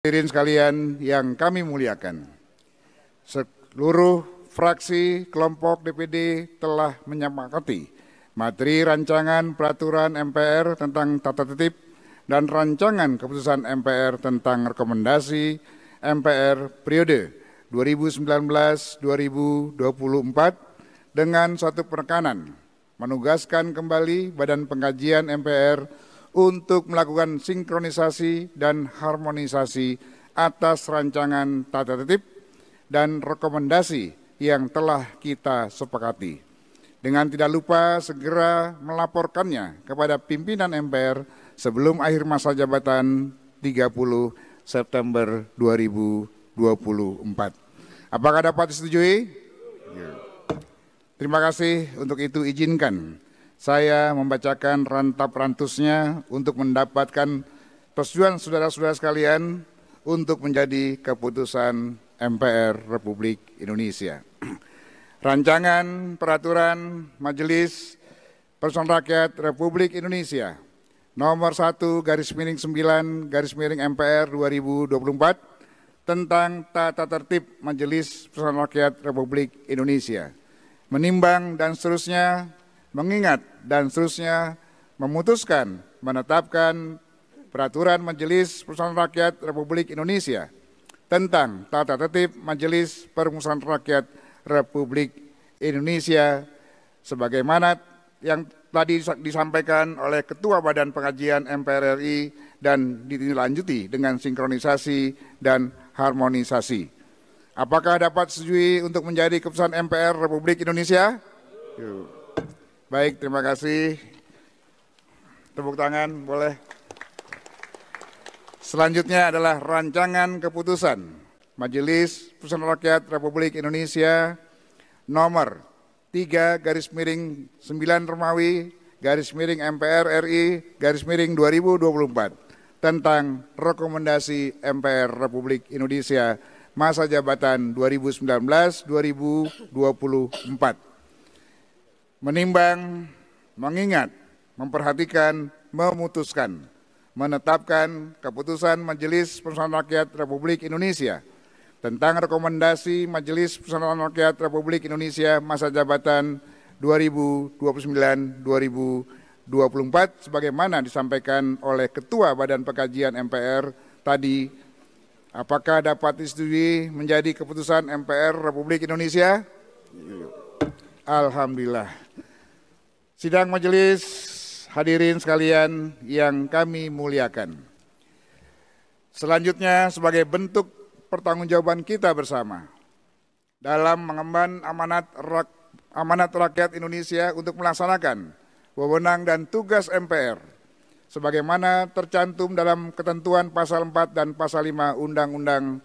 Hadirin sekalian yang kami muliakan, seluruh fraksi kelompok DPD telah menyepakati materi rancangan peraturan MPR tentang tata tertib dan rancangan keputusan MPR tentang rekomendasi MPR periode 2019-2024 dengan suatu penekanan menugaskan kembali Badan Pengkajian MPR untuk melakukan sinkronisasi dan harmonisasi atas rancangan tata tertib dan rekomendasi yang telah kita sepakati. Dengan tidak lupa segera melaporkannya kepada pimpinan MPR sebelum akhir masa jabatan 30 September 2024. Apakah dapat disetujui? Terima kasih. Untuk itu izinkan saya membacakan rantap rantusnya untuk mendapatkan persetujuan saudara-saudara sekalian untuk menjadi keputusan MPR Republik Indonesia. Rancangan Peraturan Majelis Permusyawaratan Rakyat Republik Indonesia nomor 1/9/MPR 2024 tentang tata tertib Majelis Permusyawaratan Rakyat Republik Indonesia. Menimbang dan seterusnya, mengingat dan seterusnya, memutuskan menetapkan Peraturan Majelis Permusyawaratan Rakyat Republik Indonesia tentang tata tertib Majelis Permusyawaratan Rakyat Republik Indonesia sebagaimana yang tadi disampaikan oleh Ketua Badan Pengkajian MPR RI dan ditindaklanjuti dengan sinkronisasi dan harmonisasi. Apakah dapat disetujui untuk menjadi keputusan MPR Republik Indonesia? Baik, terima kasih. Tepuk tangan, boleh. Selanjutnya adalah rancangan keputusan Majelis Permusyawaratan Rakyat Republik Indonesia nomor 3/9 Romawi /MPR RI /2024 tentang rekomendasi MPR Republik Indonesia masa jabatan 2019-2024. Menimbang, mengingat, memperhatikan, memutuskan, menetapkan keputusan Majelis Permusyawaratan Rakyat Republik Indonesia tentang rekomendasi Majelis Permusyawaratan Rakyat Republik Indonesia masa jabatan 2029-2024 sebagaimana disampaikan oleh Ketua Badan Pengkajian MPR tadi. Apakah dapat disetujui menjadi keputusan MPR Republik Indonesia? Alhamdulillah. Sidang majelis, hadirin sekalian yang kami muliakan. Selanjutnya sebagai bentuk pertanggungjawaban kita bersama dalam mengemban amanat rakyat Indonesia untuk melaksanakan wewenang dan tugas MPR sebagaimana tercantum dalam ketentuan pasal 4 dan pasal 5 Undang-Undang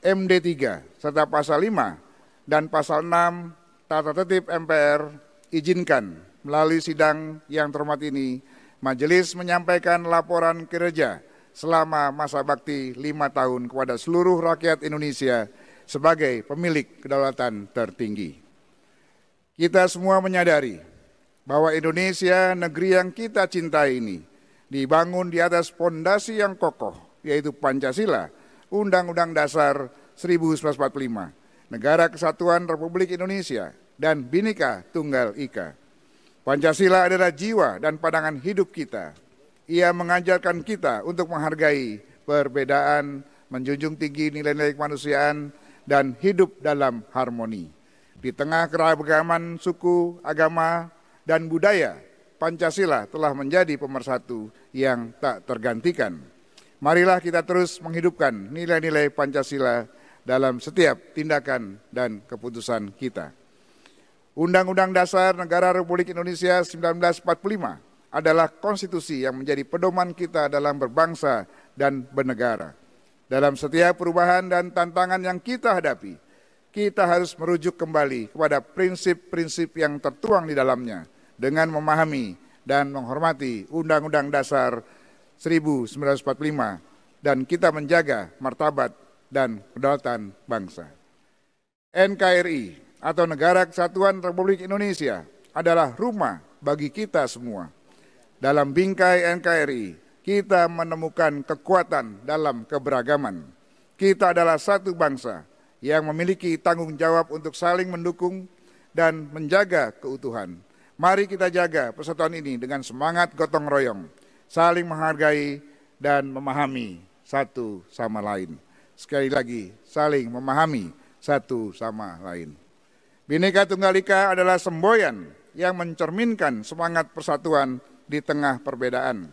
MD 3 serta pasal 5 dan pasal 6 Tata Tertib MPR, izinkan melalui sidang yang terhormat ini Majelis menyampaikan laporan kinerja selama masa bakti 5 tahun kepada seluruh rakyat Indonesia sebagai pemilik kedaulatan tertinggi. Kita semua menyadari bahwa Indonesia, negeri yang kita cintai ini, dibangun di atas pondasi yang kokoh, yaitu Pancasila, Undang-Undang Dasar 1945, Negara Kesatuan Republik Indonesia, dan Bhinneka Tunggal Ika. Pancasila adalah jiwa dan pandangan hidup kita. Ia mengajarkan kita untuk menghargai perbedaan, menjunjung tinggi nilai-nilai kemanusiaan, dan hidup dalam harmoni. Di tengah keragaman suku, agama, dan budaya, Pancasila telah menjadi pemersatu yang tak tergantikan. Marilah kita terus menghidupkan nilai-nilai Pancasila dalam setiap tindakan dan keputusan kita. Undang-Undang Dasar Negara Republik Indonesia 1945 adalah konstitusi yang menjadi pedoman kita dalam berbangsa dan bernegara. Dalam setiap perubahan dan tantangan yang kita hadapi, kita harus merujuk kembali kepada prinsip-prinsip yang tertuang di dalamnya, dengan memahami dan menghormati Undang-Undang Dasar 1945 dan kita menjaga martabat dan kedaulatan bangsa. NKRI atau Negara Kesatuan Republik Indonesia adalah rumah bagi kita semua. Dalam bingkai NKRI kita menemukan kekuatan dalam keberagaman. Kita adalah satu bangsa yang memiliki tanggung jawab untuk saling mendukung dan menjaga keutuhan. Mari kita jaga persatuan ini dengan semangat gotong royong, saling menghargai dan memahami satu sama lain. Sekali lagi, saling memahami satu sama lain. Bhinneka Tunggal Ika adalah semboyan yang mencerminkan semangat persatuan di tengah perbedaan.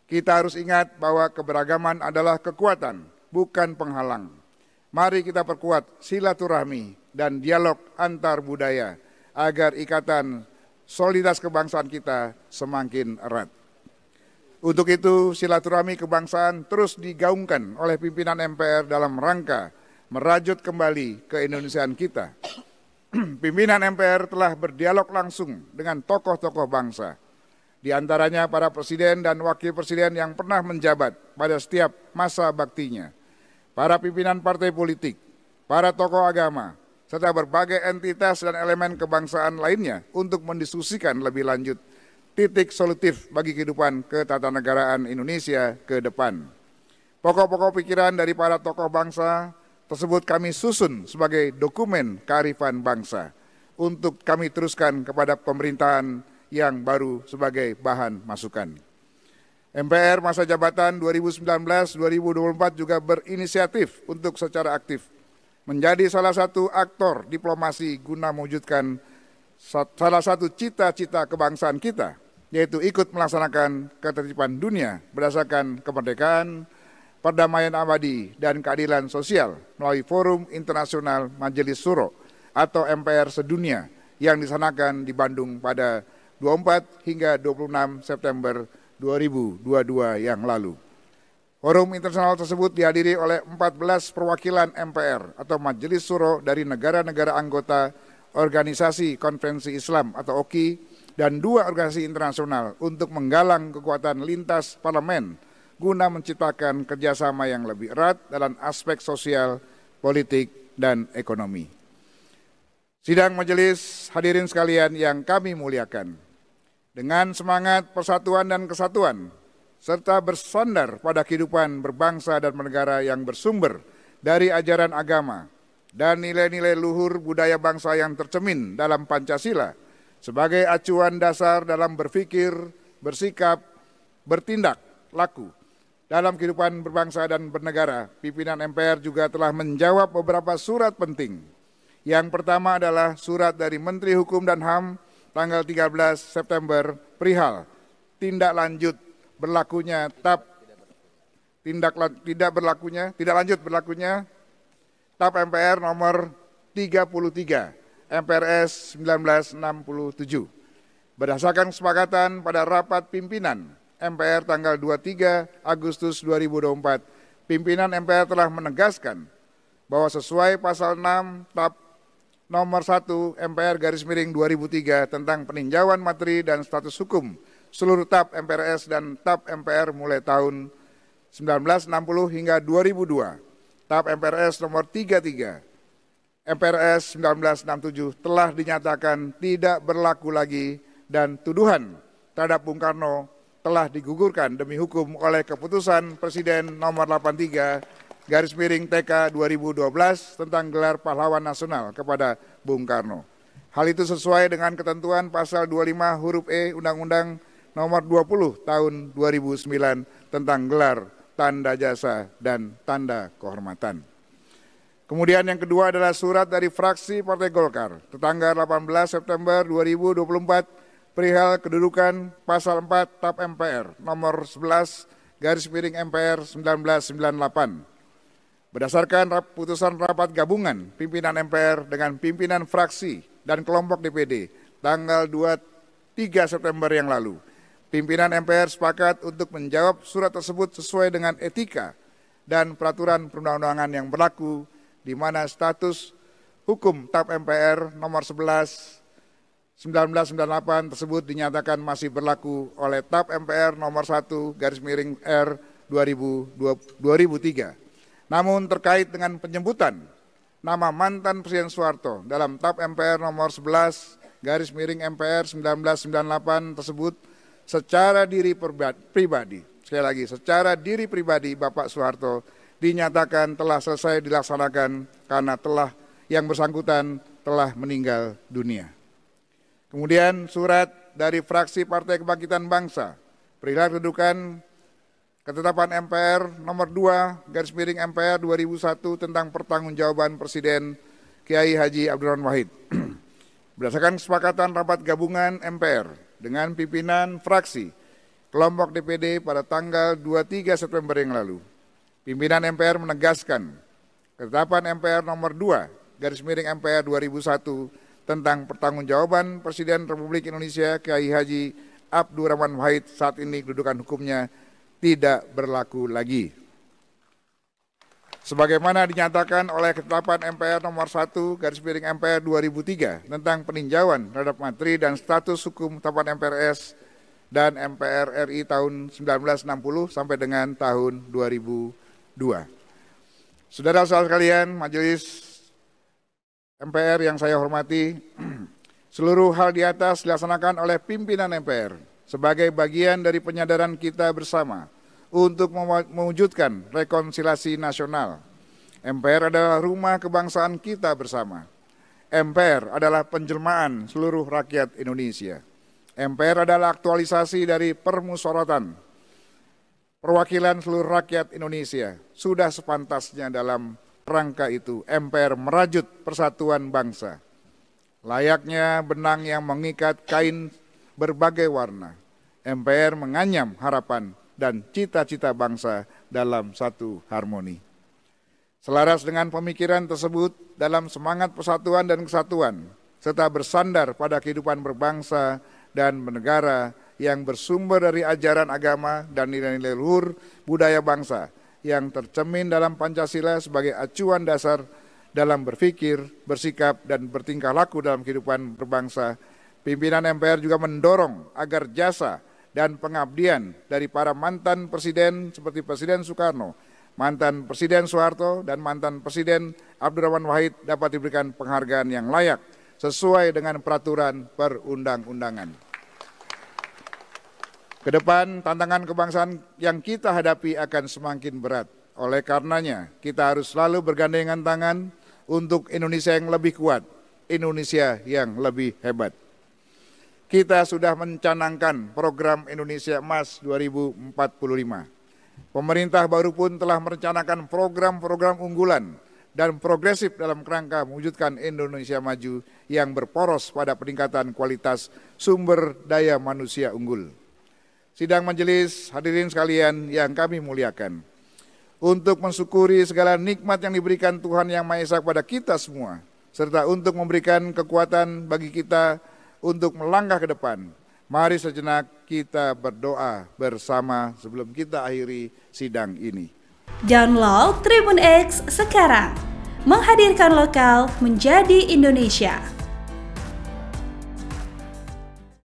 Kita harus ingat bahwa keberagaman adalah kekuatan, bukan penghalang. Mari kita perkuat silaturahmi dan dialog antar budaya agar ikatan soliditas kebangsaan kita semakin erat. Untuk itu, silaturahmi kebangsaan terus digaungkan oleh pimpinan MPR dalam rangka merajut kembali keindonesiaan kita. Pimpinan MPR telah berdialog langsung dengan tokoh-tokoh bangsa, di antaranya para presiden dan wakil presiden yang pernah menjabat pada setiap masa baktinya, para pimpinan partai politik, para tokoh agama, serta berbagai entitas dan elemen kebangsaan lainnya untuk mendiskusikan lebih lanjut titik solutif bagi kehidupan ketatanegaraan Indonesia ke depan. Pokok-pokok pikiran dari para tokoh bangsa tersebut kami susun sebagai dokumen kearifan bangsa untuk kami teruskan kepada pemerintahan yang baru sebagai bahan masukan. MPR masa jabatan 2019-2024 juga berinisiatif untuk secara aktif menjadi salah satu aktor diplomasi guna mewujudkan salah satu cita-cita kebangsaan kita, yaitu ikut melaksanakan ketertiban dunia berdasarkan kemerdekaan, perdamaian abadi, dan keadilan sosial melalui Forum Internasional Majelis Syuro atau MPR Sedunia yang disanakan di Bandung pada 24 hingga 26 September 2022 yang lalu. Forum internasional tersebut dihadiri oleh 14 perwakilan MPR atau Majelis Syuro dari negara-negara anggota Organisasi Konferensi Islam atau OKI dan 2 organisasi internasional untuk menggalang kekuatan lintas parlemen guna menciptakan kerjasama yang lebih erat dalam aspek sosial, politik, dan ekonomi. Sidang majelis hadirin sekalian yang kami muliakan, dengan semangat persatuan dan kesatuan, serta bersandar pada kehidupan berbangsa dan bernegara yang bersumber dari ajaran agama dan nilai-nilai luhur budaya bangsa yang tercermin dalam Pancasila sebagai acuan dasar dalam berpikir, bersikap, bertindak, laku. Dalam kehidupan berbangsa dan bernegara, pimpinan MPR juga telah menjawab beberapa surat penting. Yang pertama adalah surat dari Menteri Hukum dan HAM tanggal 13 September perihal tindak lanjut berlakunya tidak lanjut berlakunya TAP MPR nomor 33 MPRS 1967. Berdasarkan kesepakatan pada rapat pimpinan MPR tanggal 23 Agustus 2024, pimpinan MPR telah menegaskan bahwa sesuai pasal 6 TAP nomor 1 MPR /2003 tentang peninjauan materi dan status hukum seluruh TAP MPRS dan TAP MPR mulai tahun 1960 hingga 2002, TAP MPRS nomor 33 MPRS 1967 telah dinyatakan tidak berlaku lagi dan tuduhan terhadap Bung Karno telah digugurkan demi hukum oleh keputusan Presiden nomor 83/TK 2012 tentang gelar pahlawan nasional kepada Bung Karno. Hal itu sesuai dengan ketentuan pasal 25 huruf E Undang-Undang nomor 20 tahun 2009 tentang gelar, tanda jasa, dan tanda kehormatan. Kemudian yang kedua adalah surat dari fraksi Partai Golkar tanggal 18 September 2024 perihal kedudukan pasal 4 TAP MPR nomor 11/MPR 1998. Berdasarkan putusan rapat gabungan pimpinan MPR dengan pimpinan fraksi dan kelompok DPD tanggal 23 September yang lalu, pimpinan MPR sepakat untuk menjawab surat tersebut sesuai dengan etika dan peraturan perundang-undangan yang berlaku, di mana status hukum TAP MPR nomor 11/1998 tersebut dinyatakan masih berlaku oleh TAP MPR nomor 1/R 2003. Namun terkait dengan penyebutan nama mantan Presiden Soeharto dalam TAP MPR nomor 11/MPR 1998 tersebut secara diri pribadi sekali lagi, secara diri pribadi Bapak Soeharto dinyatakan telah selesai dilaksanakan karena yang bersangkutan telah meninggal dunia. Kemudian surat dari fraksi Partai Kebangkitan Bangsa, perihal kedudukan ketetapan MPR nomor 2/MPR 2001 tentang pertanggungjawaban Presiden Kiai Haji Abdurrahman Wahid. Berdasarkan kesepakatan rapat gabungan MPR dengan pimpinan fraksi kelompok DPD pada tanggal 23 September yang lalu, pimpinan MPR menegaskan ketetapan MPR nomor 2/MPR 2001 tentang pertanggungjawaban Presiden Republik Indonesia Kiai Haji Abdurrahman Wahid saat ini kedudukan hukumnya tidak berlaku lagi. Sebagaimana dinyatakan oleh ketetapan MPR nomor 1/MPR 2003 tentang peninjauan terhadap materi dan status hukum tetapkan MPRS dan MPR RI tahun 1960 sampai dengan tahun 2002. Saudara-saudara sekalian, majelis MPR yang saya hormati, seluruh hal di atas dilaksanakan oleh pimpinan MPR sebagai bagian dari penyadaran kita bersama untuk mewujudkan rekonsiliasi nasional. MPR adalah rumah kebangsaan kita bersama. MPR adalah penjelmaan seluruh rakyat Indonesia. MPR adalah aktualisasi dari permusyawaratan perwakilan seluruh rakyat Indonesia. Sudah sepantasnya dalam rangka itu MPR merajut persatuan bangsa. Layaknya benang yang mengikat kain berbagai warna, MPR menganyam harapan dan cita-cita bangsa dalam satu harmoni. Selaras dengan pemikiran tersebut, dalam semangat persatuan dan kesatuan, serta bersandar pada kehidupan berbangsa dan bernegara yang bersumber dari ajaran agama dan nilai-nilai luhur budaya bangsa yang tercermin dalam Pancasila sebagai acuan dasar dalam berpikir, bersikap, dan bertingkah laku dalam kehidupan berbangsa, pimpinan MPR juga mendorong agar jasa dan pengabdian dari para mantan presiden seperti Presiden Soekarno, mantan Presiden Soeharto, dan mantan Presiden Abdurrahman Wahid dapat diberikan penghargaan yang layak sesuai dengan peraturan perundang-undangan. Kedepan tantangan kebangsaan yang kita hadapi akan semakin berat. Oleh karenanya kita harus selalu bergandengan tangan untuk Indonesia yang lebih kuat, Indonesia yang lebih hebat. Kita sudah mencanangkan program Indonesia Emas 2045. Pemerintah baru pun telah merencanakan program-program unggulan dan progresif dalam kerangka mewujudkan Indonesia maju yang berporos pada peningkatan kualitas sumber daya manusia unggul. Sidang majelis, hadirin sekalian yang kami muliakan, untuk mensyukuri segala nikmat yang diberikan Tuhan Yang Maha Esa kepada kita semua, serta untuk memberikan kekuatan bagi kita untuk melangkah ke depan, mari sejenak kita berdoa bersama sebelum kita akhiri sidang ini. Download Tribun X sekarang, menghadirkan lokal menjadi Indonesia.